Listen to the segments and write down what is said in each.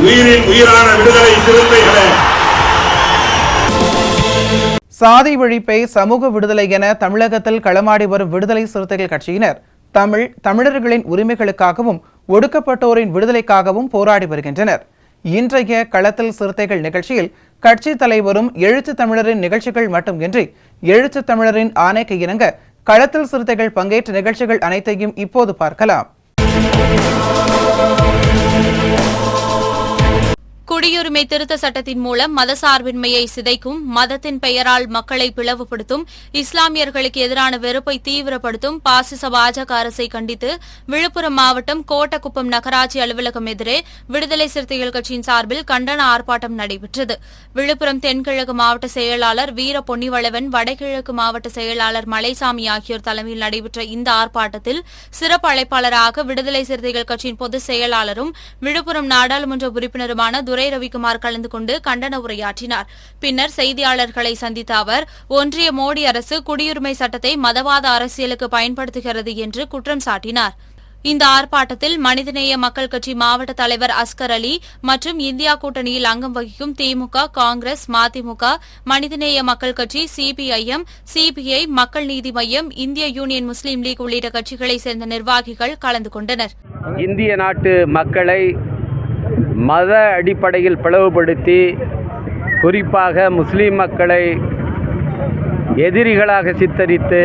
உயிரின் உயிரான விடுதலை சிறுத்தைகளே, சாதி ஒழிப்பை சமூக விடுதலை என தமிழகத்தில் களமாடி வரும் விடுதலை சிறுத்தைகள் கட்சியினர் தமிழர்களின் உரிமைகளுக்காகவும் ஒடுக்கப்பட்டோரின் விடுதலைக்காகவும் போராடி வருகின்றனர். இன்றைய களத்தில் சிறுத்தைகள் நிகழ்ச்சியில் கட்சி தலைவரும் எழுத்து தமிழரின் நிகழ்ச்சிகள் மட்டுமின்றி எழுத்து தமிழரின் ஆணைக்கு இணங்க களத்தில் சிறுத்தைகள் பங்கேற்ற நிகழ்ச்சிகள் அனைத்தையும் இப்போது பார்க்கலாம். குடியுரிமை திருத்த சட்டத்தின் மூலம் மதசார்பின்மையை சிதைக்கும், மதத்தின் பெயரால் மக்களை பிளவுபடுத்தும், இஸ்லாமியர்களுக்கு எதிரான வெறுப்பை தீவிரப்படுத்தும் பாசிச பாஜக அரசை கண்டித்து விழுப்புரம் மாவட்டம் கோட்டக்குப்பம் நகராட்சி அலுவலகம் எதிரே விடுதலை சிறுத்தைகள் கட்சியின் சார்பில் கண்டன ஆர்ப்பாட்டம் நடைபெற்றது. விழுப்புரம் தென்கிழக்கு மாவட்ட செயலாளர் வீர பொன்னிவளவன், வடகிழக்கு மாவட்ட செயலாளர் மலைசாமி ஆகியோர் தலைமையில் நடைபெற்ற இந்த ஆர்ப்பாட்டத்தில் சிறப்பு அழைப்பாளராக விடுதலை சிறுத்தைகள் கட்சியின் பொதுச் செயலாளரும் விழுப்புரம் நாடாளுமன்ற உறுப்பினருமான துரை ரவிக்குமார் கலந்து கொண்டு கண்டன உரையாற்றினார். பின்னர் செய்தியாளர்களை சந்தித்த அவர், ஒன்றிய மோடி அரசு குடியுரிமை சட்டத்தை மதவாத அரசியலுக்கு பயன்படுத்துகிறது என்று குற்றம் சாட்டினார். இந்த ஆர்ப்பாட்டத்தில் மனிதநேய மக்கள் கட்சி மாவட்ட தலைவர் அஸ்கர் அலி மற்றும் இந்தியா கூட்டணியில் அங்கம் வகிக்கும் திமுக, காங்கிரஸ், மதிமுக, மனிதநேய மக்கள் கட்சி, சிபிஐஎம், சிபிஐ, மக்கள் நீதி மய்யம், இந்திய யூனியன் முஸ்லீம் லீக் உள்ளிட்ட கட்சிகளைச் சேர்ந்த நிர்வாகிகள் கலந்து கொண்டனர். இந்திய நாட்டு மக்களை மத அடிப்படையில் பிளவுபடுத்தி, குறிப்பாக முஸ்லீம் மக்களை எதிரிகளாக சித்தரித்து,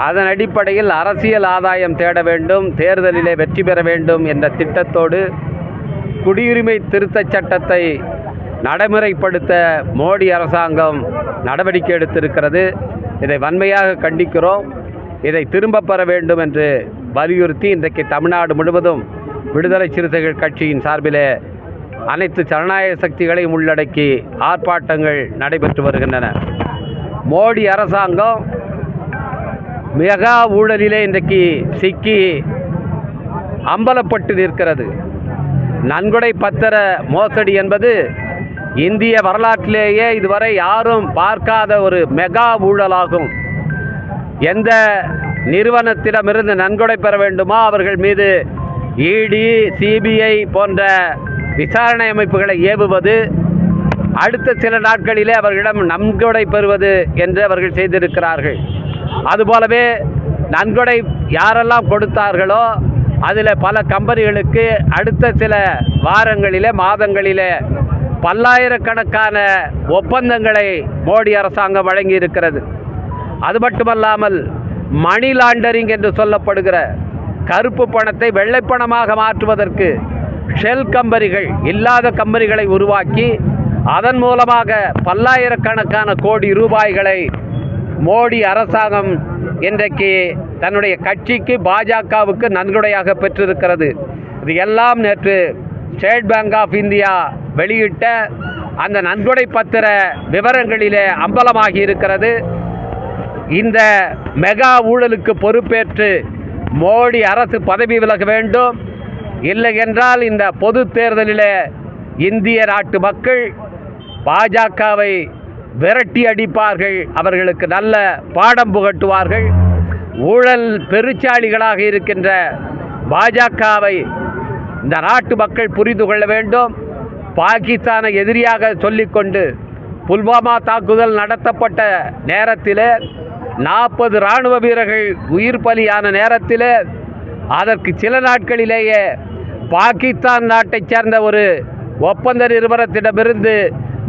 அதன் அடிப்படையில் அரசியல் ஆதாயம் தேட வேண்டும், தேர்தலிலே வெற்றி பெற வேண்டும் என்ற திட்டத்தோடு குடியுரிமை திருத்தச் சட்டத்தை நடைமுறைப்படுத்த மோடி அரசாங்கம் நடவடிக்கை எடுத்திருக்கிறது. இதை வன்மையாக கண்டிக்கிறோம். இதை திரும்பப் பெற வேண்டும் என்று வலியுறுத்தி இன்றைக்கு தமிழ்நாடு முழுவதும் விடுதலை சிறுத்தைகள் கட்சியின் சார்பிலே அனைத்து ஜனநாயக சக்திகளையும் உள்ளடக்கி ஆர்ப்பாட்டங்கள் நடைபெற்று வருகின்றன. மோடி அரசாங்கம் மெகா ஊழலிலே இன்றைக்கு சிக்கி அம்பலப்பட்டு நிற்கிறது. நன்கொடை பத்திர மோசடி என்பது இந்திய வரலாற்றிலேயே இதுவரை யாரும் பார்க்காத ஒரு மெகா ஊழலாகும். எந்த நிறுவனத்திடமிருந்து நன்கொடை பெற வேண்டுமோ அவர்கள் மீது இடி, சிபிஐ போன்ற விசாரணை அமைப்புகளை ஏவுவது, அடுத்த சில நாட்களிலே அவர்களிடம் நன்கொடை பெறுவது என்று அவர்கள் செய்திருக்கிறார்கள். அதுபோலவே நன்கொடை யாரெல்லாம் கொடுத்தார்களோ அதில் பல கம்பெனிகளுக்கு அடுத்த சில வாரங்களிலே, மாதங்களிலே பல்லாயிரக்கணக்கான ஒப்பந்தங்களை மோடி அரசாங்கம் வழங்கி இருக்கிறது. அது மட்டுமல்லாமல் மணி லாண்டரிங் என்று சொல்லப்படுகிற கருப்பு பணத்தை வெள்ளைப்பணமாக மாற்றுவதற்கு ஷெல் கம்பெனிகள், இல்லாத கம்பெனிகளை உருவாக்கி அதன் மூலமாக பல்லாயிரக்கணக்கான கோடி ரூபாய்களை மோடி அரசாங்கம் இன்றைக்கு தன்னுடைய கட்சிக்கு, பாஜகவுக்கு நன்கொடையாக பெற்றிருக்கிறது. இது எல்லாம் நேற்று ஸ்டேட் பேங்க் ஆஃப் இந்தியா வெளியிட்ட அந்த நன்கொடை பத்திர விவரங்களிலே அம்பலமாகி இருக்கிறது. இந்த மெகா ஊழலுக்கு பொறுப்பேற்று மோடி அரசு பதவி விலக வேண்டும். இல்லை என்றால் இந்த பொது தேர்தலில் இந்திய நாட்டு மக்கள் பாஜகவை விரட்டி அடிப்பார்கள், அவர்களுக்கு நல்ல பாடம் புகட்டுவார்கள். ஊழல் பெருச்சாளிகளாக இருக்கின்ற பாஜகவை இந்த நாட்டு மக்கள் புரிந்து கொள்ள வேண்டும். பாகிஸ்தானை எதிரியாக சொல்லிக்கொண்டு புல்வாமா தாக்குதல் நடத்தப்பட்ட நேரத்தில் 40 இராணுவ வீரர்கள் உயிர் பலியான நேரத்தில் அதற்கு சில நாட்களிலேயே பாகிஸ்தான் நாட்டைச் சேர்ந்த ஒரு ஒப்பந்த நிறுவனத்திடமிருந்து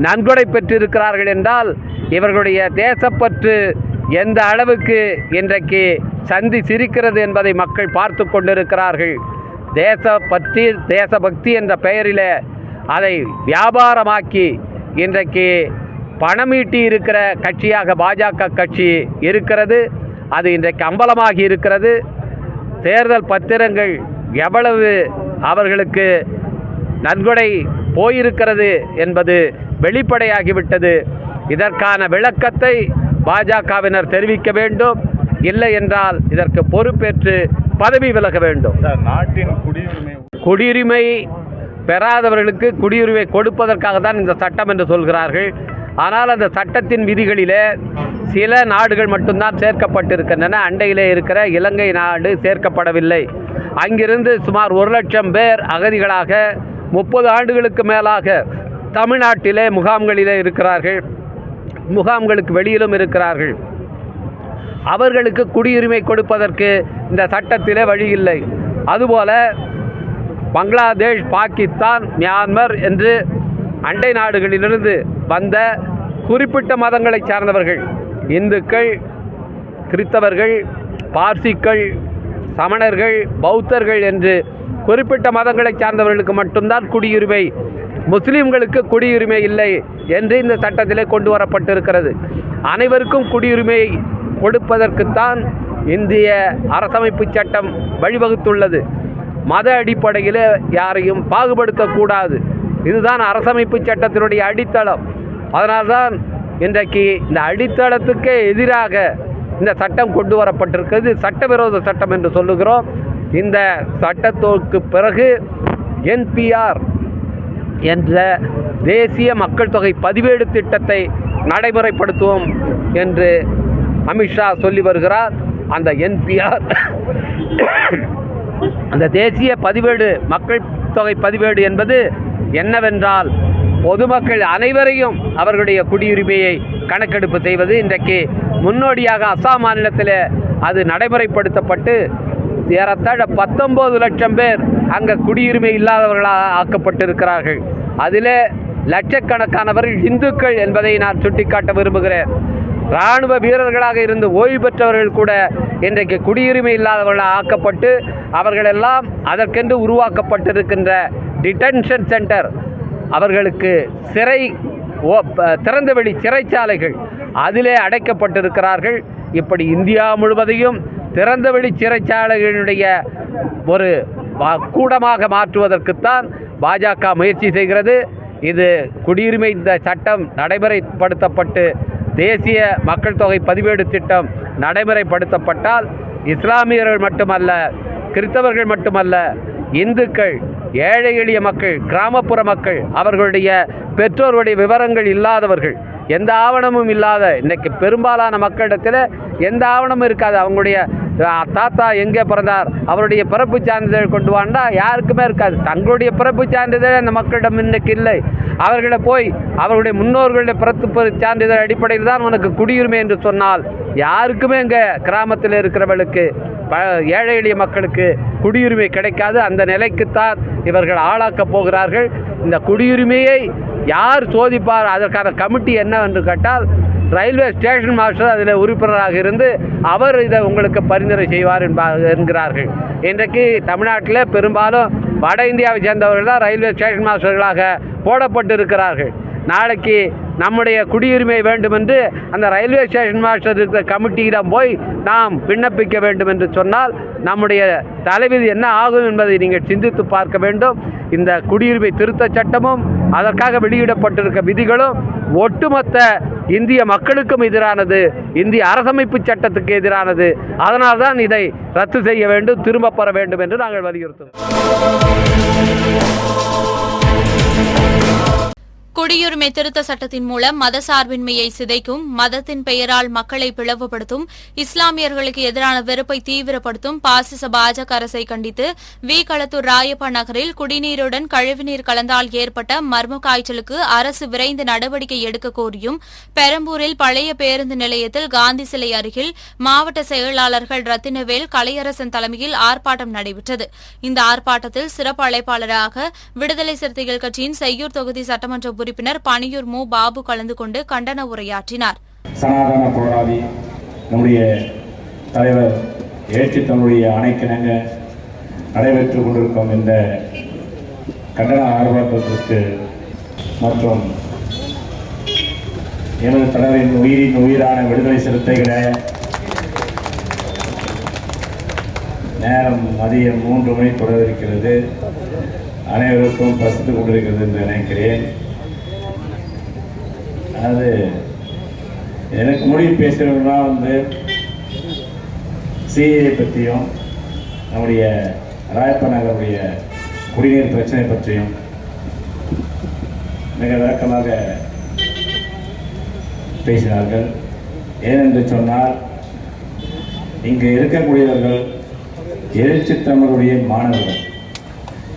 நன்கொடை பெற்றிருக்கிறார்கள் என்றால் இவர்களுடைய தேசப்பற்று எந்த அளவுக்கு இன்றைக்கு சந்தி சிரிக்கிறது என்பதை மக்கள் பார்த்து கொண்டிருக்கிறார்கள். தேசப்பற்று, தேசபக்தி என்ற பெயரில் அதை வியாபாரமாக்கி இன்றைக்கு பணமீட்டி இருக்கிற கட்சியாக பாஜக கட்சி இருக்கிறது. அது இன்றைக்கு அம்பலமாகி இருக்கிறது. தேர்தல் பத்திரங்கள் எவ்வளவு அவர்களுக்கு நன்கொடை போயிருக்கிறது என்பது வெளிப்படையாகிவிட்டது. இதற்கான விளக்கத்தை பாஜகவினர் தெரிவிக்க வேண்டும். இல்லை என்றால் இதற்கு பொறுப்பேற்று பதவி விலக வேண்டும். நாட்டின் குடியுரிமை பெறாதவர்களுக்கு குடியுரிமை கொடுப்பதற்காக தான் இந்த சட்டம் என்று சொல்கிறார்கள். ஆனால் அந்த சட்டத்தின் விதிகளிலே சில நாடுகள் மட்டும்தான் சேர்க்கப்பட்டிருக்கின்றன. அண்டையிலே இருக்கிற இலங்கை நாடு சேர்க்கப்படவில்லை. அங்கிருந்து சுமார் 1,00,000 பேர் அகதிகளாக 30 ஆண்டுகளுக்கு மேலாக தமிழ்நாட்டிலே முகாம்களிலே இருக்கிறார்கள். முகாம்களுக்கு வெளியிலும் இருக்கிறார்கள். அவர்களுக்கு குடியுரிமை கொடுப்பதற்கு இந்த சட்டத்திலே வழி இல்லை. அதுபோல பங்களாதேஷ், பாகிஸ்தான், மியான்மர் என்று அண்டை நாடுகளிலிருந்து வந்த குறிப்பிட்ட மதங்களை சார்ந்தவர்கள், இந்துக்கள், கிறிஸ்தவர்கள், பார்சிக்கள், சமணர்கள், பௌத்தர்கள் என்று குறிப்பிட்ட மதங்களை சார்ந்தவர்களுக்கு மட்டும்தான் குடியுரிமை. முஸ்லீம்களுக்கு குடியுரிமை இல்லை என்று இந்த சட்டத்திலே கொண்டு வரப்பட்டிருக்கிறது. அனைவருக்கும் குடியுரிமை கொடுப்பதற்குத்தான் இந்திய அரசமைப்பு சட்டம் வழிவகுத்துள்ளது. மத அடிப்படையில் யாரையும் பாகுபடுத்தக்கூடாது. இதுதான் அரசமைப்பு சட்டத்தினுடைய அடித்தளம். அதனால்தான் இன்றைக்கு இந்த அடித்தளத்துக்கே எதிராக இந்த சட்டம் கொண்டு வரப்பட்டிருக்கிறது. சட்டவிரோத சட்டம் என்று சொல்லுகிறோம். இந்த சட்டத்திற்கு பிறகு NPR என்ற தேசிய மக்கள் தொகை பதிவேடு திட்டத்தை நடைமுறைப்படுத்துவோம் என்று அமித்ஷா சொல்லி வருகிறார். அந்த NPR அந்த தேசிய பதிவேடு, மக்கள் தொகை பதிவேடு என்பது என்னவென்றால் பொதுமக்கள் அனைவரையும் அவர்களுடைய குடியுரிமையை கணக்கெடுப்பு செய்வது. இன்றைக்கு முன்னோடியாக அஸ்ஸாம் மாநிலத்தில் அது நடைமுறைப்படுத்தப்பட்டு ஏறத்தாழ 19 லட்சம் பேர் அங்கே குடியுரிமை இல்லாதவர்களாக ஆக்கப்பட்டிருக்கிறார்கள். அதிலே லட்சக்கணக்கானவர்கள் இந்துக்கள் என்பதை நான் சுட்டிக்காட்ட விரும்புகிறேன். இராணுவ வீரர்களாக இருந்து ஓய்வு பெற்றவர்கள் கூட இன்றைக்கு குடியுரிமை இல்லாதவர்களாக ஆக்கப்பட்டு அவர்களெல்லாம் அதற்கென்று உருவாக்கப்பட்டிருக்கின்ற டிடென்ஷன் சென்டர், அவர்களுக்கு சிறை, திறந்தவெளி சிறைச்சாலைகள், அதிலே அடைக்கப்பட்டிருக்கிறார்கள். இப்படி இந்தியா முழுவதையும் திறந்தவெளி சிறைச்சாலைகளுடைய ஒரு கூடமாக மாற்றுவதற்குத்தான் பாஜக முயற்சி செய்கிறது. இது குடியுரிமை இந்த சட்டம் நடைமுறைப்படுத்தப்பட்டு தேசிய மக்கள் தொகை பதிவேடு திட்டம் நடைமுறைப்படுத்தப்பட்டால் இஸ்லாமியர்கள் மட்டுமல்ல, கிறிஸ்தவர்கள் மட்டுமல்ல, இந்துக்கள், ஏழை எளிய மக்கள், கிராமப்புற மக்கள், அவர்களுடைய பெற்றோருடைய விவரங்கள் இல்லாதவர்கள், எந்த ஆவணமும் இல்லாத, இன்றைக்கு பெரும்பாலான மக்களிடத்தில் எந்த ஆவணமும் இருக்காது. அவங்களுடைய தாத்தா எங்கே பிறந்தார், அவருடைய பிறப்பு சான்றிதழ் கொண்டு வாண்டா யாருக்குமே இருக்காது. தங்களுடைய பிறப்பு சான்றிதழ் அந்த மக்களிடம் இன்னைக்கு இல்லை. அவர்களை போய் அவர்களுடைய முன்னோர்களுடைய பிறப்பு சான்றிதழ் அடிப்படையில் தான் உனக்கு குடியுரிமை என்று சொன்னால் யாருக்குமே இங்கே கிராமத்தில் இருக்கிறவர்களுக்கு, ஏழை எளிய மக்களுக்கு குடியுரிமை கிடைக்காது. அந்த நிலைக்குத்தான் இவர்கள் ஆளாக்கப் போகிறார்கள். இந்த குடியுரிமையை யார் சோதிப்பார், அதற்கான கமிட்டி என்ன என்று கேட்டால் ரயில்வே ஸ்டேஷன் மாஸ்டர் அதில் உறுப்பினராக இருந்து அவர் இதை உங்களுக்கு பரிந்துரை செய்வார் என்கிறார்கள். இன்றைக்கு தமிழ்நாட்டில் பெரும்பாலும் வட இந்தியாவை சேர்ந்தவர்கள் தான் ரயில்வே ஸ்டேஷன் மாஸ்டர்களாக போடப்பட்டிருக்கிறார்கள். நாளைக்கு நம்முடைய குடியுரிமை வேண்டும் என்று அந்த ரயில்வே ஸ்டேஷன் மாஸ்டர் இருக்கிற கமிட்டியிடம் போய் நாம் விண்ணப்பிக்க வேண்டும் என்று சொன்னால் நம்முடைய தலைவிதி என்ன ஆகும் என்பதை நீங்கள் சிந்தித்து பார்க்க வேண்டும். இந்த குடியுரிமை திருத்த சட்டமும் அதற்காக வெளியிடப்பட்டிருக்க விதிகளும் ஒட்டுமொத்த இந்திய மக்களுக்கும் எதிரானது, இந்திய அரசமைப்பு சட்டத்துக்கு எதிரானது. அதனால்தான் இதை ரத்து செய்ய வேண்டும், திரும்ப பெற வேண்டும் என்று நாங்கள் வலியுறுத்துகிறோம். குடியுரிமை திருத்த சட்டத்தின் மூலம் மதசார்பின்மையை சிதைக்கும், மதத்தின் பெயரால் மக்களை பிளவுபடுத்தும், இஸ்லாமியர்களுக்கு எதிரான வெறுப்பை தீவிரப்படுத்தும் பாசிச பாஜக அரசை கண்டித்து களத்தூர் ராயப்பா நகரில் குடிநீருடன் கழிவுநீர் கலந்தால் ஏற்பட்ட மர்ம காய்ச்சலுக்கு அரசு விரைந்து நடவடிக்கை எடுக்க கோரியும் பெரம்பூரில் பழைய பேருந்து நிலையத்தில் காந்தி சிலை அருகில் மாவட்ட செயலாளர்கள் ரத்தினவேல், கலையரசன் தலைமையில் ஆர்ப்பாட்டம் நடைபெற்றது. இந்த ஆர்ப்பாட்டத்தில் சிறப்பு அழைப்பாளராக விடுதலை சிறுத்தைகள் கட்சியின் செய்யூர் தொகுதி சட்டமன்ற உறுப்பினர் பணியூர் மு. பாபு கலந்து கொண்டு கண்டன உரையாற்றினார். சனாதன போராளி நம்முடைய தலைவர் ஏற்றி தன்னுடைய அணைக்கிணங்க நடைபெற்றுக் கொண்டிருக்கும் இந்த கண்டன ஆர்ப்பாட்டத்திற்கு மற்றும் எனது தலைவரின் உயிரின் உயிரான விடுதலை சிறுத்தைகளை நேரம் மதியம் 3 மணி தொடர்கிறது. அனைவருக்கும் பசித்து கொண்டிருக்கிறது என்று நினைக்கிறேன். அது எனக்கு மொழி பேசுகிறவங்கன்னா சிஏ பற்றியும் நம்முடைய ராயப்ப நகருடைய குடிநீர் பிரச்சனை பற்றியும் மிக விளக்கமாக பேசினார்கள். ஏனென்று சொன்னால் இங்கு இருக்கக்கூடியவர்கள் எழுச்சி தமிழுடைய மாணவர்கள்.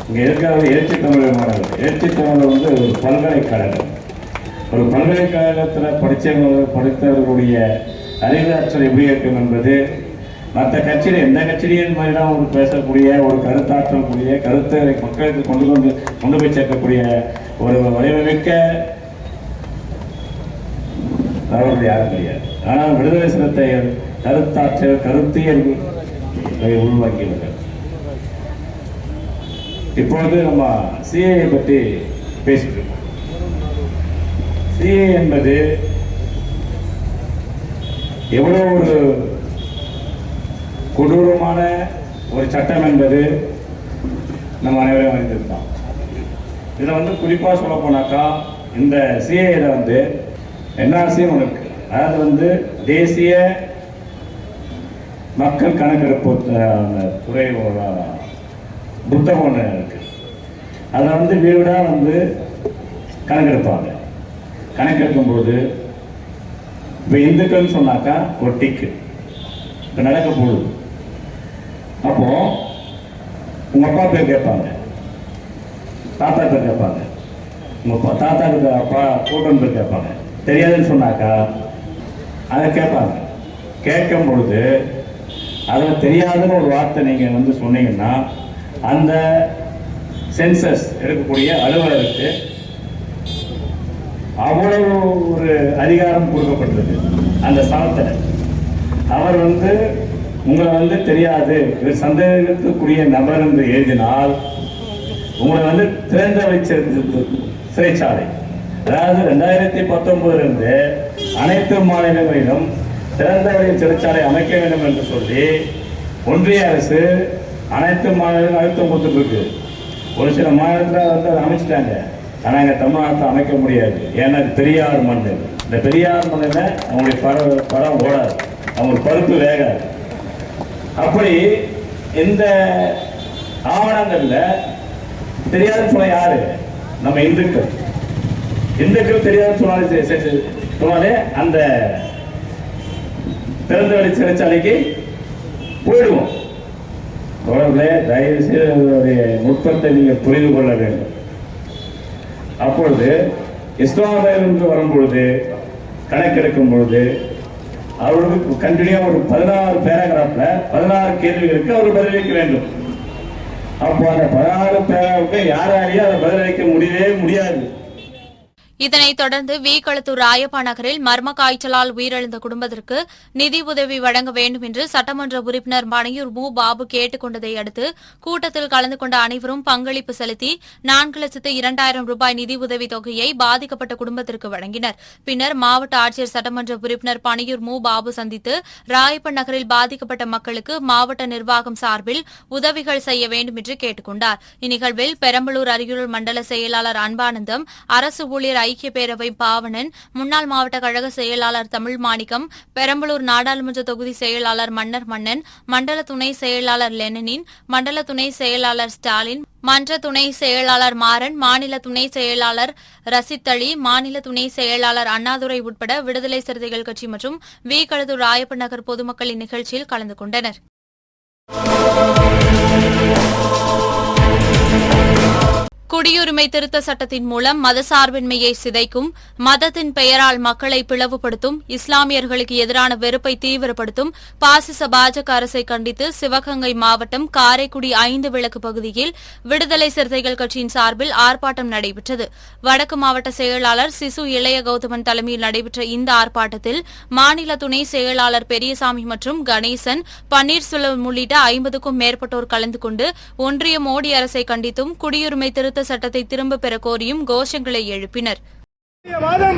இங்கே இருக்கிறவர்கள் எழுச்சி தமிழுடைய மாணவர்கள். எழுச்சி தமிழ் ஒரு பல்கலைக்கழகம். ஒரு பல்கலைக்கழகத்தில் படித்தவர்களுடைய அறிவாற்றல் எப்படி இருக்கும் என்பது மற்ற கட்சியில் எந்த கட்சியிலும் மாதிரிலாம் ஒரு பேசக்கூடிய ஒரு கருத்தாற்றக்கூடிய கருத்தை மக்களுக்கு கொண்டு போய் சேர்க்கக்கூடிய ஒரு வடிவமிக்க அவர்கள் யாரும் கிடையாது. ஆனால் விடுதலை சிறுத்தைகள் கருத்தாற்றல் கருத்தியல் உள்வாங்கியவர்கள். இப்பொழுது நம்ம சிஏ பற்றி பேசிட்டு இருக்கோம். சிஏ என்பது எவ்வளோ ஒரு கொடூரமான ஒரு சட்டம் என்பது நம்ம அனைவரும் அறிந்திருந்தோம். இதில் குறிப்பாக சொல்ல போனாக்கா இந்த சிஏல என்ஆர்சியும் ஒன்று இருக்கு. அதாவது தேசிய மக்கள் கணக்கெடுப்பு துறை புத்தகம் ஒன்று இருக்கு. அதில் வீடாக கணக்கெடுப்பாங்க. கணக்கெடுக்கும்போது இப்போ இந்துக்கள்னு சொன்னாக்கா ஒரு டிக்கு இப்போ நடக்க போகுது. அப்போ உங்கள் அப்பா பேர் கேட்பாங்க, தாத்தா பேர் கேட்பாங்க, உங்கள் தாத்தாவுக்கு அப்பா கூட்டம் பேர் கேட்பாங்க. தெரியாதுன்னு சொன்னாக்கா அதை கேட்பாங்க. கேட்கும் பொழுது அதில் தெரியாதுன்னு ஒரு வார்த்தை நீங்கள் சொன்னீங்கன்னா அந்த சென்சஸ் எடுக்கக்கூடிய அலுவலருக்கு அவ்வளவு ஒரு அதிகாரம் கொடுக்கப்பட்டது. அந்த ஸ்தானத்தில் அவர் உங்களை தெரியாது, இவர் சந்தேகத்துக்குரிய நபர் என்று எழுதினால் உங்களை திறந்த வைச்சிருந்தது சிறைச்சாலை. அதாவது 2019 அனைத்து மாநிலங்களிலும் திறந்த வழி சிறைச்சாலை அமைக்க வேண்டும் என்று சொல்லி ஒன்றிய அரசு அனைத்து மாநிலங்களும் அழுத்தம் கொடுத்துட்டு இருக்கு. ஒரு சில மாநிலத்தில் அதை அமைச்சிட்டாங்க. ஆனால் எங்கள் தமிழ்நாட்டில் அமைக்க முடியாது. ஏன்னா பெரியார் மண். இந்த பெரியார் மண்ணில் அவங்களுடைய படம் ஓடாது, அவங்களுக்கு பருப்பு வேகாது. அப்படி இந்த ஆவணங்களில் தெரியாதுன்னு சொல்ல யாரு? நம்ம இந்துக்கள். இந்துக்கள் தெரியாதுன்னு சொன்னாலே அந்த திறந்தவெளி சிறைச்சாலைக்கு போயிடுவோம். தொடர்புடைய தயவு செய்து அதனுடைய நுட்பத்தை நீங்கள் புரிந்து கொள்ள வேண்டும். அப்பொழுது இஸ்லாமியர்கள் வரும்பொழுது கணக்கெடுக்கும் பொழுது அவர்களுக்கு கண்டினியூ ஒரு 16 பேராகிராஃப்ல 16 கேள்விகளுக்கு அவர் பதிலளிக்க வேண்டும். அப்போ அந்த 16 பேராவுக்கு யாராலையும் அதை பதிலளிக்க முடியவே முடியாது. இதனைத் தொடர்ந்து களத்தூர் ராயப்பா நகரில் மர்ம காய்ச்சலால் உயிரிழந்த குடும்பத்திற்கு நிதி உதவி வழங்க வேண்டும் என்று சட்டமன்ற உறுப்பினர் பனையூர் மு. பாபு கேட்டுக் கொண்டதை அடுத்து கூட்டத்தில் கலந்து கொண்ட அனைவரும் பங்களிப்பு செலுத்தி 4,02,000 ரூபாய் நிதி உதவி தொகையை பாதிக்கப்பட்ட குடும்பத்திற்கு வழங்கினர். பின்னர் மாவட்ட ஆட்சியர் சட்டமன்ற உறுப்பினர் பனையூர் மு. பாபு சந்தித்து ராயப்பா நகரில் பாதிக்கப்பட்ட மக்களுக்கு மாவட்ட நிர்வாகம் சார்பில் உதவிகள் செய்ய வேண்டும் என்று கேட்டுக் கொண்டார். இந்நிகழ்வில் பெரம்பலூர் அரியலூர் மண்டல செயலாளர் அன்பானந்தம், அரசு ஊழியர் ஐக்கிய பேரவை பாவனன், முன்னாள் மாவட்ட கழக செயலாளர் தமிழ் மாணிக்கம், பெரம்பலூர் நாடாளுமன்ற தொகுதி செயலாளர் மன்னர் மன்னன், மண்டல துணை செயலாளர் லெனின், மண்டல துணை செயலாளர் ஸ்டாலின், மன்ற துணை செயலாளர் மாறன், மாநில துணை செயலாளர் ரசித் அலி, மாநில துணை செயலாளர் அண்ணாதுரை உட்பட விடுதலை சிறுத்தைகள் கட்சி மற்றும் களத்தூர் ராயப்ப நகர் பொதுமக்கள் இந்நிகழ்ச்சியில் கலந்து கொண்டனர். குடியுரிமை திருத்த சட்டத்தின் மூலம் மதசார்பின்மையை சிதைக்கும், மதத்தின் பெயரால் மக்களை பிளவுபடுத்தும், இஸ்லாமியர்களுக்கு எதிரான வெறுப்பை தீவிரப்படுத்தும் பாசிச பாஜக அரசை கண்டித்து சிவகங்கை மாவட்டம் காரைக்குடி 5 விளக்கு பகுதியில் விடுதலை சிறுத்தைகள் கட்சியின் சார்பில் ஆர்ப்பாட்டம் நடைபெற்றது. வடக்கு மாவட்ட செயலாளர் சிசு இளைய கௌதமன் தலைமையில் நடைபெற்ற இந்த ஆர்ப்பாட்டத்தில் மாநில துணை செயலாளர் பெரியசாமி மற்றும் கணேசன், பன்னீர்செல்வம் உள்ளிட்ட 50க்கும் மேற்பட்டோர் கலந்து கொண்டு ஒன்றிய மோடி அரசை கண்டித்தும் குடியுரிமை திருத்த சட்டத்தை திரும்ப பெற கோரியும் கோஷங்களை எழுப்பினர். மதவாதம்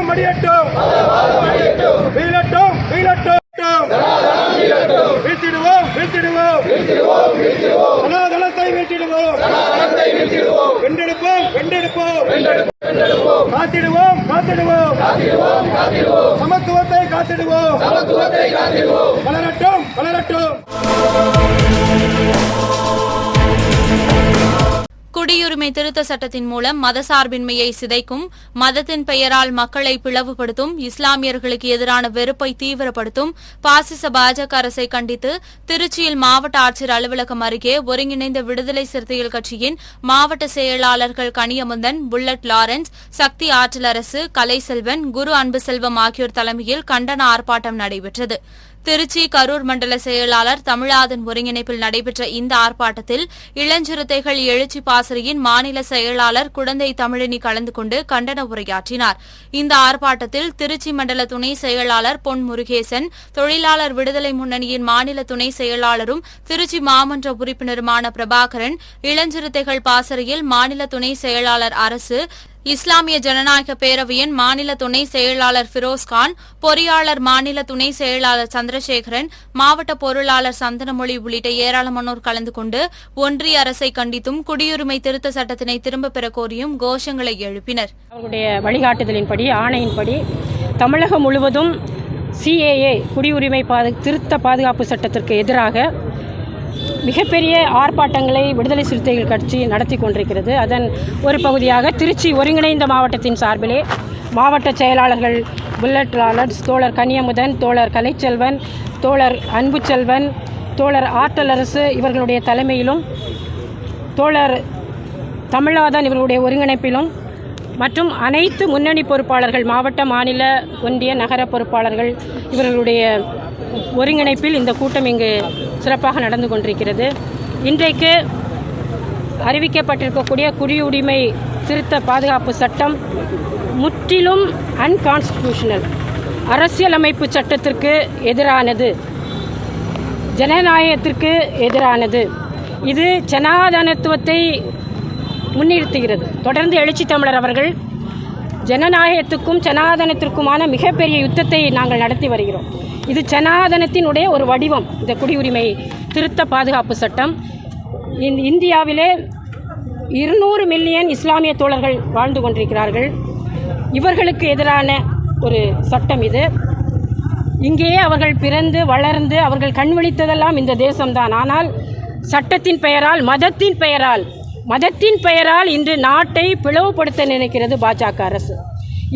மடியட்டும். சமத்துவத்தை காத்திடுவோம். வளரட்டும் வளரட்டும். குடியுரிமை திருத்த சட்டத்தின் மூலம் மதசார்பின்மையை சிதைக்கும், மதத்தின் பெயரால் மக்களை பிளவுபடுத்தும், இஸ்லாமியர்களுக்கு எதிரான வெறுப்பை தீவிரப்படுத்தும் பாசிச பாஜக அரசை கண்டித்து திருச்சியில் மாவட்ட ஆட்சியர் அலுவலகம் அருகே ஒருங்கிணைந்த விடுதலை சிறுத்தைகள் கட்சியின் மாவட்ட செயலாளர்கள் கனியமுந்தன், புல்லட் லாரன்ஸ், சக்தி ஆற்றலரசு, கலைசெல்வன், குரு அன்புசெல்வம் ஆகியோர் தலைமையில் கண்டன ஆர்ப்பாட்டம் நடைபெற்றது. திருச்சி கரூர் மண்டல செயலாளர் தமிழாதன் ஒருங்கிணைப்பில் நடைபெற்ற இந்த ஆர்ப்பாட்டத்தில் இளஞ்சிறுத்தைகள் எழுச்சி பாசறையின் மாநில செயலாளர் குடந்தை தமிழினி கலந்து கொண்டு கண்டன உரையாற்றினார். இந்த ஆர்ப்பாட்டத்தில் திருச்சி மண்டல துணை செயலாளர் பொன் முருகேசன், தொழிலாளர் விடுதலை முன்னணியின் மாநில துணை செயலாளரும் திருச்சி மாமன்ற உறுப்பினருமான பிரபாகரன், இளஞ்சிறுத்தைகள் பாசறையில் மாநில துணை செயலாளர் அரசு, இஸ்லாமிய ஜனநாயக பேரவையின் மாநில துணை செயலாளர் ஃபிரோஸ்கான், பொறியாளர் மாநில துணை செயலாளர் சந்திரசேகரன், மாவட்ட பொருளாளர் சந்தனமொழி உள்ளிட்ட ஏராளமானோர் கலந்து கொண்டு ஒன்றிய அரசை கண்டித்தும் குடியுரிமை திருத்த சட்டத்தினை திரும்பப் பெற கோரியும் கோஷங்களை எழுப்பினர். அவர்களுடைய வழிகாட்டுதலின்படி, ஆணையின்படி தமிழகம் முழுவதும் CAA குடியுரிமை திருத்த பாதுகாப்பு சட்டத்திற்கு எதிராக மிகப்பெரிய ஆர்ப்பாட்டங்களை விடுதலை சிறுத்தைகள் கட்சி நடத்தி கொண்டிருக்கிறது. அதன் ஒரு பகுதியாக திருச்சி ஒருங்கிணைந்த மாவட்டத்தின் சார்பிலே மாவட்ட செயலாளர்கள் புல்லட் லாரன்ஸ், தோழர் கனியமுதன், தோழர் கலைச்செல்வன், தோழர் அன்புச்செல்வன், தோழர் ஆற்றலரசு இவர்களுடைய தலைமையிலும், தோழர் தமிழாதன் இவர்களுடைய ஒருங்கிணைப்பிலும் மற்றும் அனைத்து முன்னணி பொறுப்பாளர்கள், மாவட்ட, மாநில, ஒன்றிய, நகர பொறுப்பாளர்கள் இவர்களுடைய ஒருங்கிணைப்பில் இந்த கூட்டம் இங்கு சிறப்பாக நடந்து கொண்டிருக்கிறது. இன்றைக்கு அறிவிக்கப்பட்டிருக்கக்கூடிய குடியுரிமை திருத்த பாதுகாப்பு சட்டம் முற்றிலும் அன்கான்ஸ்டிடியூஷனல், அரசியலமைப்பு சட்டத்திற்கு எதிரானது, ஜனநாயகத்திற்கு எதிரானது. இது சனாதனத்துவத்தை முன்னிறுத்துகிறது. தொடர்ந்து எழுச்சி தமிழர் அவர்கள் ஜனநாயகத்துக்கும் சனாதனத்திற்குமான மிகப்பெரிய யுத்தத்தை நாங்கள் நடத்தி வருகிறோம். இது சனாதனத்தினுடைய ஒரு வடிவம். இந்த குடியுரிமை திருத்த பாதுகாப்பு சட்டம் இந்தியாவிலே 200 மில்லியன் இஸ்லாமிய தோழர்கள் வாழ்ந்து கொண்டிருக்கிறார்கள். இவர்களுக்கு எதிரான ஒரு சட்டம் இது. இங்கேயே அவர்கள் பிறந்து வளர்ந்து அவர்கள் கண்விழித்ததெல்லாம் இந்த தேசம்தான். ஆனால் சட்டத்தின் பெயரால், மதத்தின் பெயரால் இன்று நாட்டை பிளவுபடுத்த நினைக்கிறது பாஜக அரசு.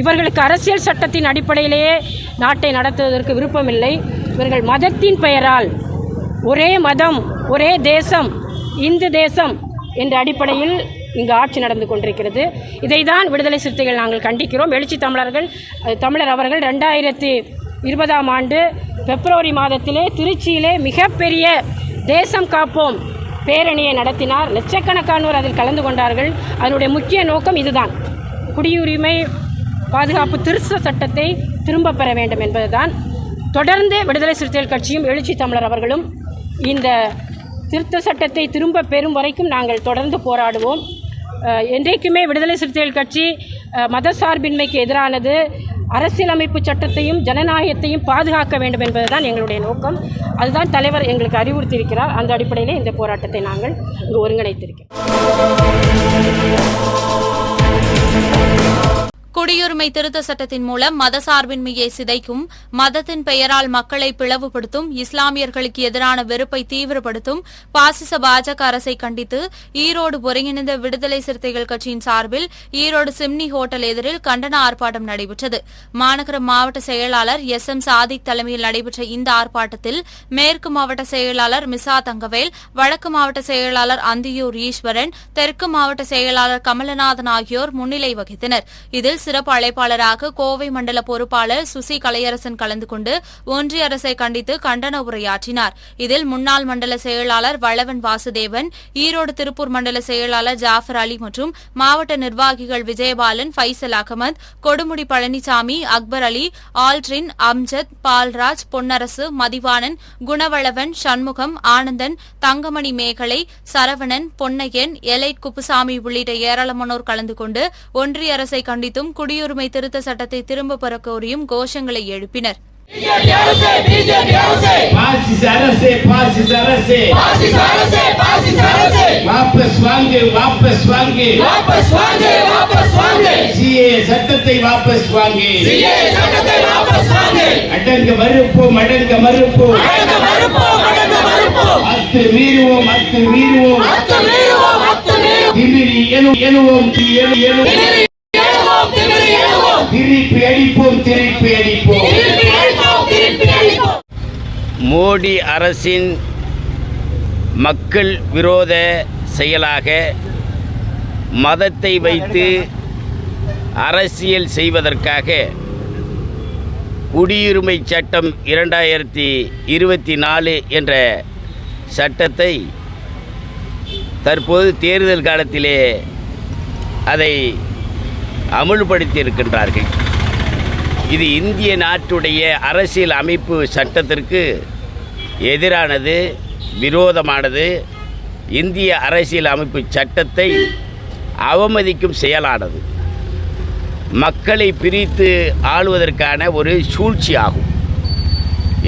இவர்களுக்கு அரசியல் சட்டத்தின் அடிப்படையிலேயே நாட்டை நடத்துவதற்கு விருப்பமில்லை. இவர்கள் மதத்தின் பெயரால், ஒரே மதம், ஒரே தேசம், இந்து தேசம் என்ற அடிப்படையில் இங்கு ஆட்சி நடந்து கொண்டிருக்கிறது. இதைதான் விடுதலை சிறுத்தைகள் நாங்கள் கண்டிக்கிறோம். எழுச்சி தமிழர் அவர்கள் 2020ஆம் ஆண்டு பிப்ரவரி மாதத்திலே திருச்சியிலே மிகப்பெரிய தேசம் காப்போம் பேரணியை நடத்தினார். லட்சக்கணக்கானோர் அதில் கலந்து கொண்டார்கள். அதனுடைய முக்கிய நோக்கம் இதுதான், குடியுரிமை பாதுகாப்பு திருத்த சட்டத்தை திரும்ப பெற வேண்டும் என்பதுதான். தொடர்ந்து விடுதலை சிறுத்தைகள் கட்சியும் எழுச்சி தமிழர் அவர்களும் இந்த திருத்த சட்டத்தை திரும்ப பெறும் வரைக்கும் நாங்கள் தொடர்ந்து போராடுவோம். என்றைக்குமே விடுதலை சிறுத்தைகள் கட்சி மதசார்பின்மைக்கு எதிரானது, அரசியலமைப்பு சட்டத்தையும் ஜனநாயகத்தையும் பாதுகாக்க வேண்டும் என்பதுதான் எங்களுடைய நோக்கம். அதுதான் தலைவர் எங்களுக்கு அறிவுறுத்தியிருக்கிறார். அந்த அடிப்படையிலே இந்த போராட்டத்தை நாங்கள் இங்கு ஒருங்கிணைத்திருக்கிறோம். குடியுரிமை திருத்த சட்டத்தின் மூலம் மதசார்பின்மையை சிதைக்கும், மதத்தின் பெயரால் மக்களை பிளவுபடுத்தும், இஸ்லாமியர்களுக்கு எதிரான வெறுப்பை தீவிரப்படுத்தும் பாசிச பாஜக அரசை கண்டித்து ஈரோடு ஒருங்கிணைந்த விடுதலை சிறுத்தைகள் கட்சியின் சார்பில் ஈரோடு சிம்னி ஹோட்டல் எதிரில் கண்டன ஆர்ப்பாட்டம் நடைபெற்றது. மாநகர மாவட்ட செயலாளர் SM சாதிக் தலைமையில் நடைபெற்ற இந்த ஆர்ப்பாட்டத்தில் மேற்கு மாவட்ட செயலாளர் மிசா தங்கவேல், வடக்கு மாவட்ட செயலாளர் அந்தியூர் ஈஸ்வரன், தெற்கு மாவட்ட செயலாளர் கமலநாதன் ஆகியோர் முன்னிலை வகித்தனர். இதில் சிறப்பு அழைப்பாளராக கோவை மண்டல பொறுப்பாளர் சுசி கலையரசன் கலந்து கொண்டு ஒன்றிய அரசை கண்டித்து கண்டன உரையாற்றினார். இதில் முன்னாள் மண்டல செயலாளர் வளவன் வாசுதேவன், ஈரோடு திருப்பூர் மண்டல செயலாளர் ஜாஃபர் அலி மற்றும் மாவட்ட நிர்வாகிகள் விஜயபாலன், ஃபைசல் அகமது, கொடுமுடி பழனிசாமி, அக்பர் அலி, ஆல்ட்ரின், அம்ஜத், பால்ராஜ், பொன்னரசு, மதிவாணன், குணவளவன், சண்முகம், ஆனந்தன், தங்கமணி மேகலை, சரவணன், பொன்னையன், எலைட் குப்புசாமி உள்ளிட்ட ஏராளமானோர் கலந்து கொண்டு ஒன்றிய அரசை கண்டித்தும் குடியுரிமை திருத்த சட்டத்தை திரும்ப பெற கோரியும் கோஷங்களை எழுப்பினர். சட்டத்தை வாபஸ் வாங்கு. அடங்க மறுப்போம் அடங்க மறுப்போம் மீறுவோம் திமிரி எழுவோம் திருப்பி அடிப்போம் மோடி அரசின் மக்கள் விரோத செயலாக மதத்தை வைத்து அரசியல் செய்வதற்காக குடியுரிமை சட்டம் 2024 என்ற சட்டத்தை தற்போது தேர்தல் காலத்திலே அதை அமுல்படுத்தி இருக்கின்றார்கள். இது இந்திய நாட்டுடைய அரசியல் அமைப்பு சட்டத்திற்கு எதிரானது, விரோதமானது. இந்திய அரசியல் அமைப்பு சட்டத்தை அவமதிக்கும் செயலானது. மக்களை பிரித்து ஆளுவதற்கான ஒரு சூழ்ச்சி ஆகும்.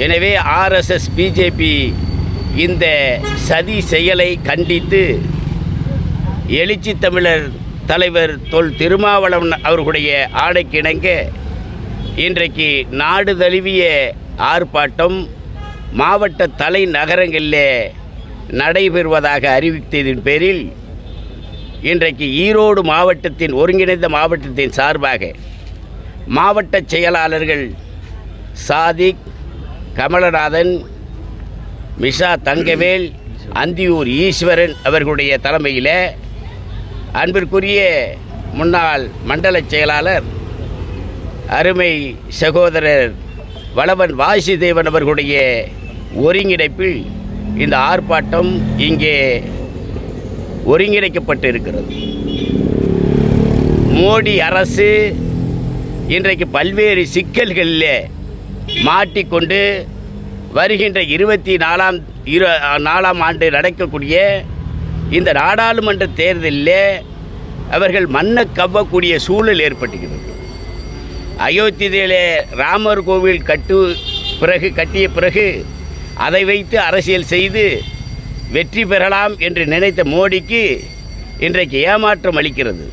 எனவே RSS பிஜேபி இந்த சதி செயலை கண்டித்து எழுச்சி தமிழர் தலைவர் தொல் திருமாவளவன் அவர்களுடைய ஆணைக்கிணங்க இன்றைக்கு நாடு தழுவிய ஆர்ப்பாட்டம் மாவட்ட தலைநகரங்களில் நடைபெறுவதாக அறிவித்ததின் பேரில் இன்றைக்கு ஈரோடு மாவட்டத்தின் ஒருங்கிணைந்த மாவட்டத்தின் சார்பாக மாவட்ட செயலாளர்கள் சாதிக், கமலநாதன், மிஷா தங்கவேல், அந்தியூர் ஈஸ்வரன் அவர்களுடைய தலைமையில் அன்பிற்குரிய முன்னாள் மண்டல செயலாளர் அருமை சகோதரர் வளவன் வாசுதேவன் அவர்களுடைய ஒருங்கிணைப்பில் இந்த ஆர்ப்பாட்டம் இங்கே ஒருங்கிணைக்கப்பட்டு இருக்கிறது. மோடி அரசு இன்றைக்கு பல்வேறு சிக்கல்களில் மாட்டிக்கொண்டு வருகின்ற 24ஆம் ஆண்டு நடக்கக்கூடிய இந்த நாடாளுமன்ற தேர்தலில் அவர்கள் மண்ணை கவ்வக்கூடிய சூழல் ஏற்பட்டுகிறது. அயோத்தியிலே ராமர் கோவில் கட்டிய பிறகு அதை வைத்து அரசியல் செய்து வெற்றி பெறலாம் என்று நினைத்த மோடிக்கு இன்றைக்கு ஏமாற்றம் அளிக்கிறது.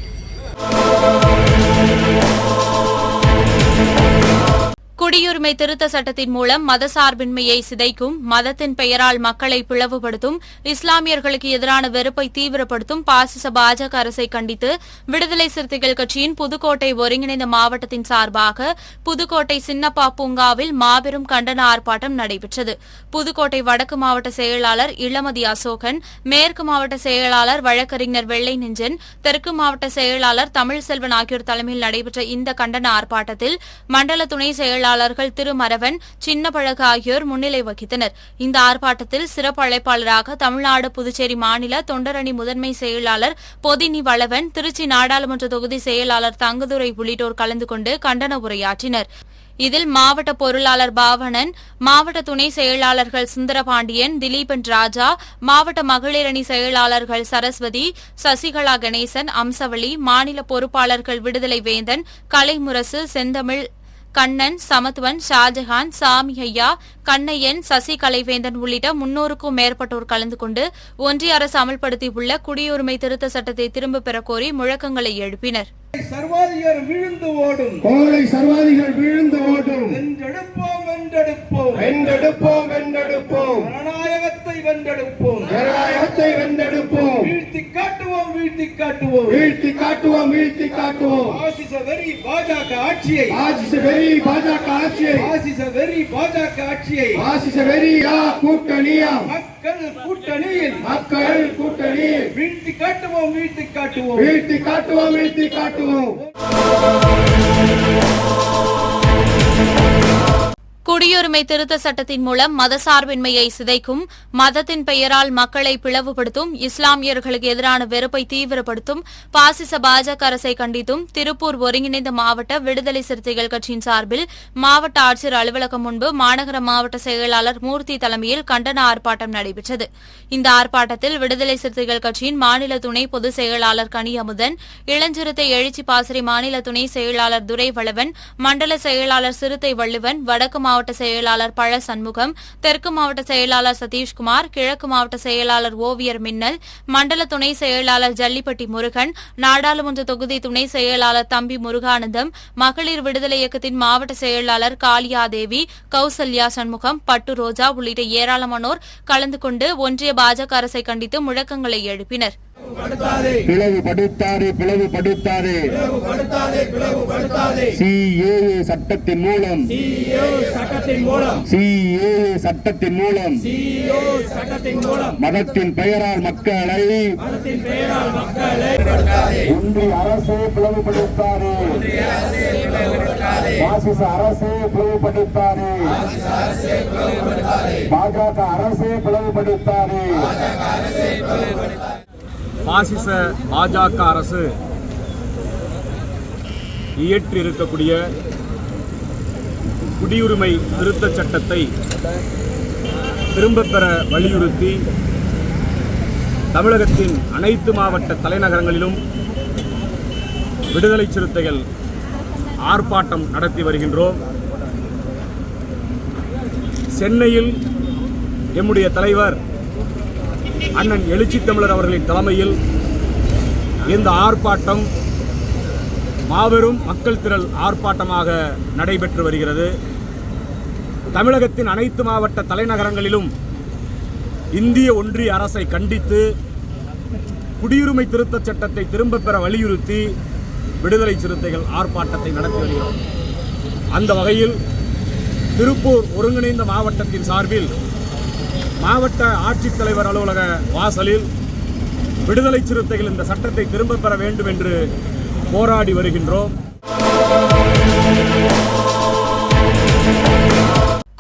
குடியுரிமை திருத்த சட்டத்தின் மூலம் மதசார்பின்மையை சிதைக்கும், மதத்தின் பெயரால் மக்களை பிளவுபடுத்தும், இஸ்லாமியர்களுக்கு எதிரான வெறுப்பை தீவிரப்படுத்தும் பாசிச பாஜக அரசை கண்டித்து விடுதலை சிறுத்தைகள் கட்சியின் புதுக்கோட்டை ஒருங்கிணைந்த மாவட்டத்தின் சார்பாக புதுக்கோட்டை சின்னப்பா பூங்காவில் மாபெரும் கண்டன ஆர்ப்பாட்டம் நடைபெற்றது. புதுக்கோட்டை வடக்கு மாவட்ட செயலாளர் இளமதி அசோகன், மேற்கு மாவட்ட செயலாளர் வழக்கறிஞர் வெள்ளை நெஞ்சன், தெற்கு மாவட்ட செயலாளர் தமிழ்செல்வன் ஆகியோர் தலைமையில் நடைபெற்ற இந்த கண்டன ஆர்ப்பாட்டத்தில் மண்டல துணை செயலாளர்கள் திருமரவன், சின்னப்பழகு ஆகியோர் முன்னிலை வகித்தனர். இந்த ஆர்ப்பாட்டத்தில் சிறப்பு அழைப்பாளராக தமிழ்நாடு புதுச்சேரி மாநில தொண்டரணி முதன்மை செயலாளர் பொதினி வளவன், திருச்சி நாடாளுமன்ற தொகுதி செயலாளர் தங்கதுரை உள்ளிட்டோர் கலந்து கொண்டு கண்டன உரையாற்றினர். இதில் மாவட்ட பொருளாளர் பாவனன், மாவட்ட துணை செயலாளர்கள் சுந்தரபாண்டியன், திலீபன் ராஜா, மாவட்ட மகளிர் அணி செயலாளர்கள் சரஸ்வதி, சசிகலா கணேசன், அம்சவள்ளி, மாநில பொறுப்பாளர்கள் விடுதலை வேந்தன், கலைமுரசு, செந்தமிழ், கண்ணன், சமத்துவன், ஷாஜஹான், சாமி ஐயா, கண்ணையன், சசி கலைவேந்தன் உள்ளிட்ட 300க்கும் மேற்பட்டோர் கலந்து கொண்டு ஒன்றிய அரசு அமல்படுத்தியுள்ள குடியுரிமை திருத்த சட்டத்தை திரும்பப் பெறக் கோரி முழக்கங்களை எழுப்பினர். சர்வாதிகாரம் விழுந்து ஓடும், கோலை சர்வாதிகள் விழுந்து ஓடும், வென்றெடுப்போம் வென்றெடுப்போம் வென்றெடுப்போம் வென்றெடுப்போம், ஜனநாயகத்தை வென்றெடுப்போம் ஜனநாயகத்தை வென்றெடுப்போம், வீழ்த்தி காட்டுவோம் வீழ்த்தி காட்டுவோம் வீழ்த்தி காட்டுவோம் வீழ்த்தி காட்டுவோம், ஆசிச வெறி பாஜக ஆட்சியை ஆசிச வெறி பாஜக ஆட்சியை ஆசிச வெறி பாஜக ஆட்சியை ஆசிச வெறியா கூட்டணியா மக்கள் கூட்டணியில் மக்கள் கூட்டணியில் வீழ்த்தி காட்டுவோம் வீழ்த்தி காட்டுவோம் வீழ்த்தி காட்டுவோம் வீழ்த்தி காட்டுவோம். குடியுரிமை திருத்த சட்டத்தின் மூலம் மதசார்பின்மையை சிதைக்கும், மதத்தின் பெயரால் மக்களை பிளவுபடுத்தும், இஸ்லாமியர்களுக்கு எதிரான வெறுப்பை தீவிரப்படுத்தும் பாசிச பாஜக அரசை கண்டித்தும் திருப்பூர் ஒருங்கிணைந்த மாவட்ட விடுதலை சிறுத்தைகள் கட்சியின் சார்பில் மாவட்ட ஆட்சியர் அலுவலகம் முன்பு மாநகர மாவட்ட செயலாளர் மூர்த்தி தலைமையில் கண்டன ஆர்ப்பாட்டம் நடைபெற்றது. இந்த ஆர்ப்பாட்டத்தில் விடுதலை சிறுத்தைகள் கட்சியின் மாநில துணை பொதுச் செயலாளர் கனியமுதன், இளஞ்சிறுத்தை எழுச்சி பாசறை மாநில துணை செயலாளர் துரைவளவன், மண்டல செயலாளர் சிறுத்தை வள்ளுவன், வடக்கு மாவட்ட செயலாளர் பழ சண்முகம், தெற்கு மாவட்ட செயலாளர் சதீஷ்குமார், கிழக்கு மாவட்ட செயலாளர் ஓவியர் மின்னல், மண்டல துணை செயலாளர் ஜல்லிப்பட்டி முருகன், நாடாளுமன்ற தொகுதி துணை செயலாளர் தம்பி முருகானந்தம், மகளிர் விடுதலை இயக்கத்தின் மாவட்ட செயலாளர் காளியாதேவி, கௌசல்யா சண்முகம், பட்டு ரோஜா உள்ளிட்ட ஏராளமானோர் கலந்து கொண்டு ஒன்றிய பாஜக அரசை கண்டித்து முழக்கங்களை எழுப்பினர். சட்டத்தின் மூலம் மதத்தின் பெயரால் மக்களை ஒன்றிய அரசை பிளவுபடுத்தாதே, பாசிச அரசை பிளவுபடுத்தாதே, பாஜக அரசை பிளவுபடுத்தாதே. பாசிச பாஜக அரசு இயற்றி இருக்கக்கூடிய குடியுரிமை திருத்தச் சட்டத்தை திரும்பப் பெற வலியுறுத்தி தமிழகத்தின் அனைத்து மாவட்ட தலைநகரங்களிலும் விடுதலை சிறுத்தைகள் ஆர்ப்பாட்டம் நடத்தி வருகின்றோம். சென்னையில் எம்முடைய தலைவர் அண்ணன் எழுச்சி தமிழர் அவர்களின் தலைமையில் இந்த ஆர்ப்பாட்டம் மாபெரும் மக்கள் திரள் ஆர்ப்பாட்டமாக நடைபெற்று வருகிறது. தமிழகத்தின் அனைத்து மாவட்ட தலைநகரங்களிலும் இந்திய ஒன்றிய அரசை கண்டித்து குடியுரிமை திருத்தச் சட்டத்தை திரும்பப் பெற வலியுறுத்தி விடுதலை சிறுத்தைகள் ஆர்ப்பாட்டத்தை நடத்தி வருகிறோம். அந்த வகையில் திருப்பூர் ஒருங்கிணைந்த மாவட்டத்தின் சார்பில் மாவட்ட ஆட்சித்தலைவர் அலுவலக வாசலில் விடுதலை சிறுத்தைகள் இந்த சட்டத்தை திரும்பப் பெற வேண்டும் என்று போராடி வருகின்றோம்.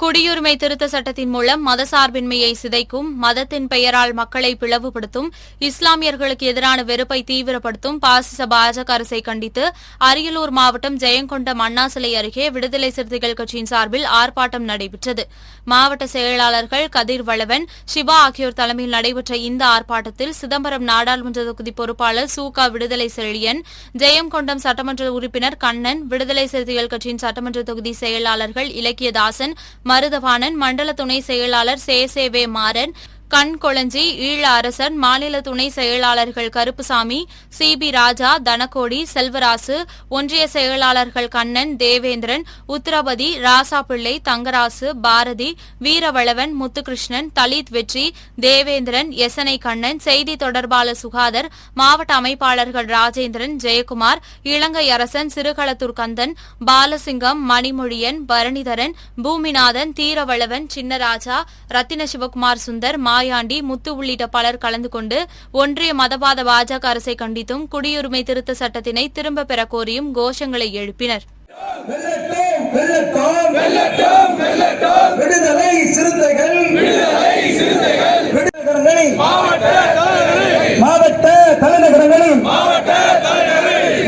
குடியுரிமை திருத்த சட்டத்தின் மூலம் மதசார்பின்மையை சிதைக்கும், மதத்தின் பெயரால் மக்களை பிளவுபடுத்தும், இஸ்லாமியர்களுக்கு எதிரான வெறுப்பை தீவிரப்படுத்தும் பாசிச பாஜக அரசை கண்டித்து அரியலூர் மாவட்டம் ஜெயங்கொண்டம் அண்ணா சிலை அருகே விடுதலை சிறுத்தைகள் கட்சியின் சார்பில் ஆர்ப்பாட்டம் நடைபெற்றது. மாவட்ட செயலாளர்கள் கதிர்வளவன், சிவா ஆகியோர் தலைமையில் நடைபெற்ற இந்த ஆர்ப்பாட்டத்தில் சிதம்பரம் நாடாளுமன்ற தொகுதி பொறுப்பாளர் சூகா விடுதலை செழியன், ஜெயங்கொண்டம் சட்டமன்ற உறுப்பினர் கண்ணன், விடுதலை சிறுத்தைகள் கட்சியின் சட்டமன்ற தொகுதி செயலாளர்கள் இலக்கியதாசன், மருதவாணன், மண்டல துணை செயலாளர் சேசேவே மாறன், கண்கொளஞ்சி, ஈழ அரசன், மாநில துணை செயலாளர்கள் கருப்புசாமி, சிபி ராஜா, தனகோடி, செல்வராசு, ஒன்றிய செயலாளர்கள் கண்ணன், தேவேந்திரன், உத்திரபதி, ராசாபிள்ளை, தங்கராசு, பாரதி, வீரவளவன், முத்துகிருஷ்ணன், தலித் வெற்றி, தேவேந்திரன், எசனை கண்ணன், செய்தி தொடர்பாளர் சுகாதர், மாவட்ட அமைப்பாளர்கள் ராஜேந்திரன், ஜெயக்குமார், இலங்கை அரசன், சிறுகளத்தூர் கந்தன், பாலசிங்கம், மணிமொழியன், பரணிதரன், பூமிநாதன், தீரவளவன், சின்னராஜா, ரத்தின சிவகுமார் சுந்தர், மாயாண்டி, முத்து உள்ளிட்ட பலர் கலந்து கொண்டு ஒன்றிய மதவாத பாஜக அரசை கண்டித்தும் குடியுரிமை திருத்த சட்டத்தினை திரும்பப் பெற கோரியும் கோஷங்களை எழுப்பினர். விடுதலை சிறுத்தைகள் மாவட்ட தலைநகரங்களில்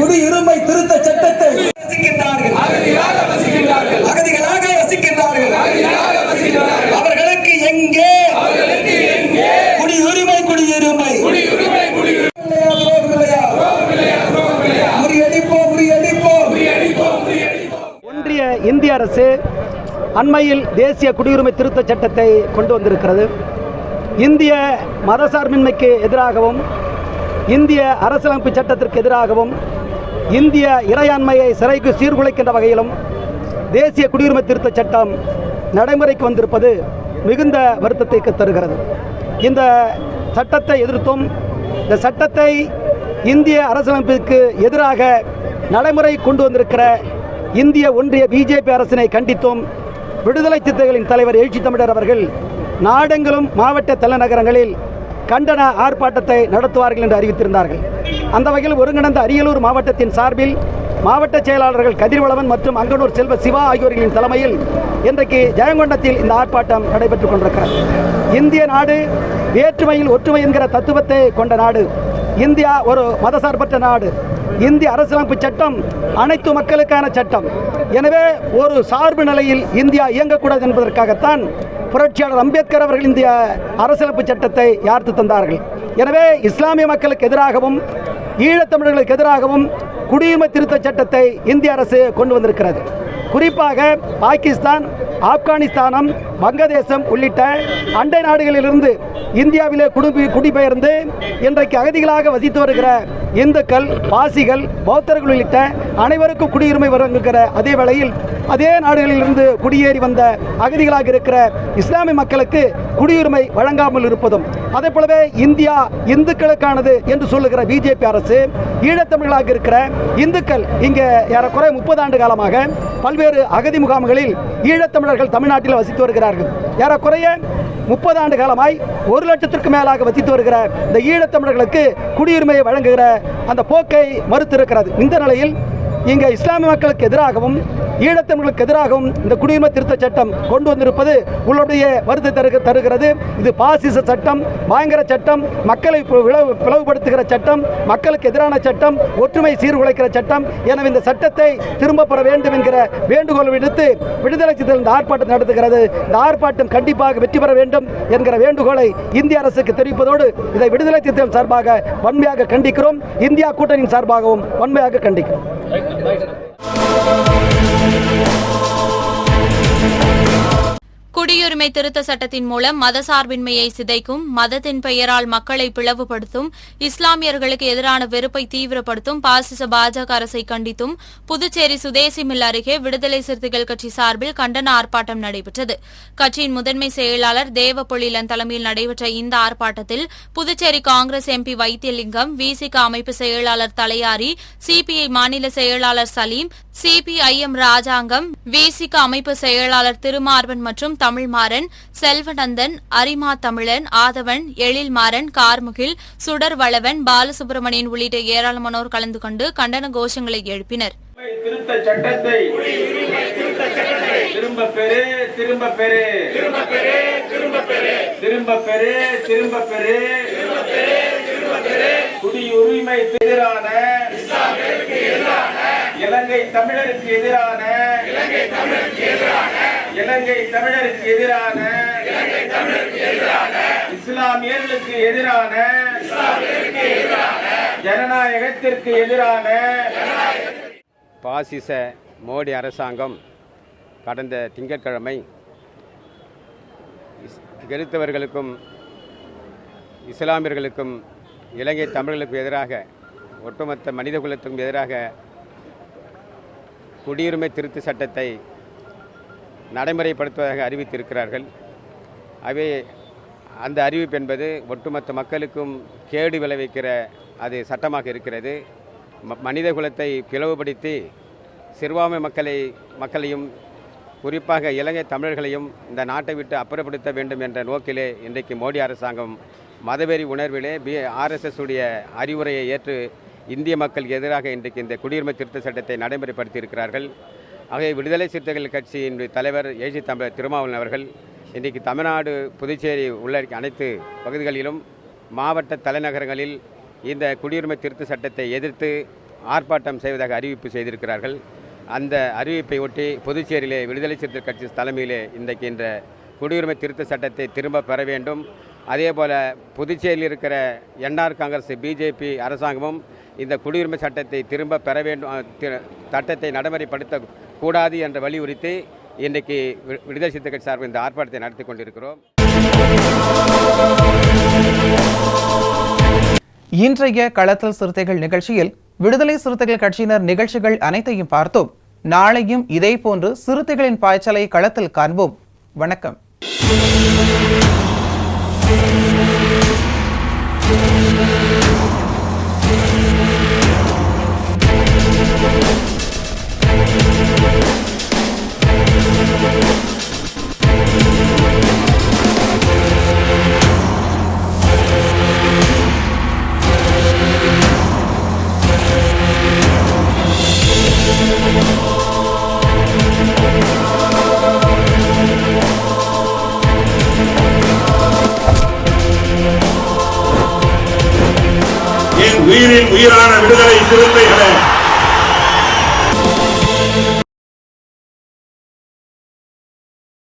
குடியுரிமை திருத்த சட்டத்தை அகதிகளாக வசிக்கின்றார்கள். அவர்களுக்கு எங்கே குடியுரிமை ஒன்றிய இந்திய அரசு அண்மையில் தேசிய குடியுரிமை திருத்தச் சட்டத்தை கொண்டு வந்திருக்கிறது. இந்திய மதசார்பின்மைக்கு எதிராகவும் இந்திய அரசியலமைப்பு சட்டத்திற்கு எதிராகவும் இந்திய இறையாண்மையை சிறைக்கு சீர்குலைக்கின்ற வகையிலும் தேசிய குடியுரிமை திருத்தச் சட்டம் நடைமுறைக்கு வந்திருப்பது மிகுந்த வருத்தத்தை தருகிறது. இந்த சட்டத்தை எதிர்த்தும் இந்த சட்டத்தை இந்திய அரசியலமைப்பிற்கு எதிராக நடைமுறை கொண்டு வந்திருக்கிற இந்திய ஒன்றிய பிஜேபி அரசினை கண்டித்தும் விடுதலை சிறுத்தைகளின் தலைவர் எழுச்சி தமிழர் அவர்கள் நாடெங்கிலும் மாவட்ட தலைநகரங்களில் கண்டன ஆர்ப்பாட்டத்தை நடத்துவார்கள் என்று அறிவித்திருந்தார்கள். அந்த வகையில் ஒருங்கிணைந்த அரியலூர் மாவட்டத்தின் சார்பில் மாவட்ட செயலாளர்கள் கதிர்வளவன் மற்றும் அங்கனூர் செல்வ சிவா ஆகியோர்களின் தலைமையில் இன்றைக்கு ஜெயங்கொண்டத்தில் இந்த ஆர்ப்பாட்டம் நடைபெற்றுக் கொண்டிருக்கிறது. இந்திய நாடு வேற்றுமையில் ஒற்றுமை என்கிற தத்துவத்தை கொண்ட நாடு. இந்தியா ஒரு மதசார்பற்ற நாடு. இந்திய அரசியலமைப்பு சட்டம் அனைத்து மக்களுக்கான சட்டம். எனவே ஒரு சார்பு நிலையில் இந்தியா இயங்கக்கூடாது என்பதற்காகத்தான் புரட்சியாளர் அம்பேத்கர் அவர்கள் இந்திய அரசியலமைப்பு சட்டத்தை யார்த்து தந்தார்கள். எனவே இஸ்லாமிய மக்களுக்கு எதிராகவும் ஈழத்தமிழர்களுக்கு எதிராகவும் குடியுரிமை திருத்த சட்டத்தை இந்திய அரசு கொண்டு வந்திருக்கிறது. குறிப்பாக பாகிஸ்தான், ஆப்கானிஸ்தானம், வங்கதேசம் உள்ளிட்ட அண்டை நாடுகளிலிருந்து இந்தியாவிலே குடிபெயர்ந்து இன்றைக்கு அகதிகளாக வசித்து வருகிற இந்துக்கள், பாசிகள், பௌத்தர்கள் உள்ளிட்ட அனைவருக்கும் குடியுரிமை வழங்குகிற அதே வேளையில் அதே நாடுகளிலிருந்து குடியேறி வந்த அகதிகளாக இருக்கிற இஸ்லாமிய மக்களுக்கு குடியுரிமை வழங்காமல் இருப்பதும், அதே போலவே இந்தியா இந்துக்களுக்கானது என்று சொல்லுகிற பிஜேபி அரசு ஈழத்தமிழர்களாக இருக்கிற இந்துக்கள் இங்கே ஏறக்குறைய 30 ஆண்டு காலமாக பல்வேறு அகதி முகாம்களில் ஈழத்தமிழர்கள் தமிழ்நாட்டில் வசித்து வருகிறார்கள். ஏறக்குறைய 30 ஆண்டு காலமாய் 1 லட்சத்திற்கு மேலாக வசித்து வருகிற இந்த ஈழத்தமிழர்களுக்கு குடியுரிமையை வழங்குகிற அந்த போக்கை மறுத்திருக்கிறது. இந்த நிலையில் இங்கே இஸ்லாமிய மக்களுக்கு எதிராகவும் ஈழத்தமிழர்களுக்கு எதிராகவும் இந்த குடியுரிமை திருத்த சட்டம் கொண்டு வந்திருப்பது உள்ளுடைய வருத்தத்தை தருகிறது. இது பாசிச சட்டம், பயங்கர சட்டம், மக்களை பிளவுபடுத்துகிற சட்டம், மக்களுக்கு எதிரான சட்டம், ஒற்றுமை சீர்குலைக்கிற சட்டம். எனவே இந்த சட்டத்தை திரும்ப பெற வேண்டும் என்கிற வேண்டுகோள் விடுத்து விடுதலை சிறுத்தைகள் இந்த ஆர்ப்பாட்டம் நடத்துகிறது. இந்த ஆர்ப்பாட்டம் கண்டிப்பாக வெற்றி பெற வேண்டும் என்கிற வேண்டுகோளை இந்திய அரசுக்கு தெரிவிப்பதோடு இதை விடுதலை சிறுத்தைகள் சார்பாக வன்மையாக கண்டிக்கிறோம். இந்தியா கூட்டணியின் சார்பாகவும் வன்மையாக கண்டிக்கிறோம். குடியுரிமை திருத்த சட்டத்தின் மூலம் மதசார்பின்மையை சிதைக்கும், மதத்தின் பெயரால் மக்களை பிளவுபடுத்தும், இஸ்லாமியர்களுக்கு எதிரான வெறுப்பை தீவிரப்படுத்தும் பாசிச பாஜக அரசை கண்டித்தும் புதுச்சேரி சுதேசி மில் அருகே விடுதலை சிறுத்தைகள் கட்சி சார்பில் கண்டன ஆர்ப்பாட்டம் நடைபெற்றது. கட்சியின் முதன்மை செயலாளர் தேவபொழிலன் தலைமையில் நடைபெற்ற இந்த ஆர்ப்பாட்டத்தில் புதுச்சேரி காங்கிரஸ் எம்பி வைத்தியலிங்கம், விசிக அமைப்பு செயலாளர் தலையாரி, சிபிஐ மாநில செயலாளர் சலீம், சிபிஐஎம் ராஜாங்கம், விசிக அமைப்பு செயலாளர் திருமார்வன் மற்றும் தமிழ்மாறன், செல்வநந்தன், அரிமா தமிழன், ஆதவன், எழில்மாறன், கார்முகில், சுடர் வளவன், பாலசுப்ரமணியன் உள்ளிட்ட ஏராளமானோர் கலந்து கொண்டு கண்டன கோஷங்களை எழுப்பினர். திருத்த சட்டத்தை திரும்ப பெறு, திரும்ப பெறு, திரும்ப பெறு, திரும்ப பெறு, திரும்ப பெறு, திரும்ப பெறு, குடியுரிமைக்கு எதிரான, இலங்கை தமிழருக்கு எதிரான, இலங்கை தமிழருக்கு எதிரான, இஸ்லாமியர்களுக்கு எதிரான, ஜனநாயகத்திற்கு எதிரான பாசிச மோடி அரசாங்கம் கடந்த திங்கட்கிழமை கிறிஸ்தவர்களுக்கும் இஸ்லாமியர்களுக்கும் இலங்கை தமிழர்களுக்கும் எதிராக, ஒட்டுமொத்த மனித குலத்துக்கும் எதிராக குடியுரிமை திருத்த சட்டத்தை நடைமுறைப்படுத்துவதாக அறிவித்திருக்கிறார்கள். அவை அந்த அறிவிப்பு என்பது ஒட்டுமொத்த மக்களுக்கும் கேடு விளைவிக்கிற அது சட்டமாக இருக்கிறது. மனித குலத்தை பிளவுபடுத்தி சிறுபான்மை மக்களையும் குறிப்பாக இலங்கை தமிழர்களையும் இந்த நாட்டை விட்டு அப்புறப்படுத்த வேண்டும் என்ற நோக்கிலே இன்றைக்கு மோடி அரசாங்கம் மதவெறி உணர்விலே RSS உடைய அறிவுரையை ஏற்று இந்திய மக்களுக்கு எதிராக இன்றைக்கு இந்த குடியுரிமை திருத்த சட்டத்தை நடைமுறைப்படுத்தி இருக்கிறார்கள். ஆகவே விடுதலை சிறுத்தைகள் கட்சியின் தலைவர் ஏசி தமிழர் திருமாவளவன் அவர்கள் இன்றைக்கு தமிழ்நாடு, புதுச்சேரி உள்ளடக்கிய அனைத்து பகுதிகளிலும் மாவட்ட தலைநகரங்களில் இந்த குடியுரிமை திருத்த சட்டத்தை எதிர்த்து ஆர்ப்பாட்டம் செய்வதாக அறிவிப்பு செய்திருக்கிறார்கள். அந்த அறிவிப்பை ஒட்டி புதுச்சேரியிலே விடுதலை சிறுத்தைகள் கட்சி தலைமையிலே இன்றைக்கு இந்த குடியுரிமை திருத்த சட்டத்தை திரும்ப பெற வேண்டும். அதேபோல் புதுச்சேரியில் இருக்கிற NR காங்கிரஸ் பிஜேபி அரசாங்கமும் இந்த குடியுரிமை சட்டத்தை திரும்ப பெற வேண்டும், சட்டத்தை நடைமுறைப்படுத்த கூடாது என்று வலியுறுத்தி இன்றைக்கு விடுதலை சிறுத்தைகள் கட்சி சார்பில் இந்த ஆர்ப்பாட்டத்தை நடத்தி கொண்டிருக்கிறோம். இன்றைய களத்தல் சிறுத்தைகள் நிகழ்ச்சியில் விடுதலை சிறுத்தைகள் கட்சியினர் நிகழ்ச்சிகள் அனைத்தையும் பார்த்தோம். நாளையும் இதேபோன்று சிறுத்தைகளின் பாய்ச்சலை களத்தில் காண்போம். வணக்கம். உயிரின் உயிரான விடுதலை சிறுத்தைகளே,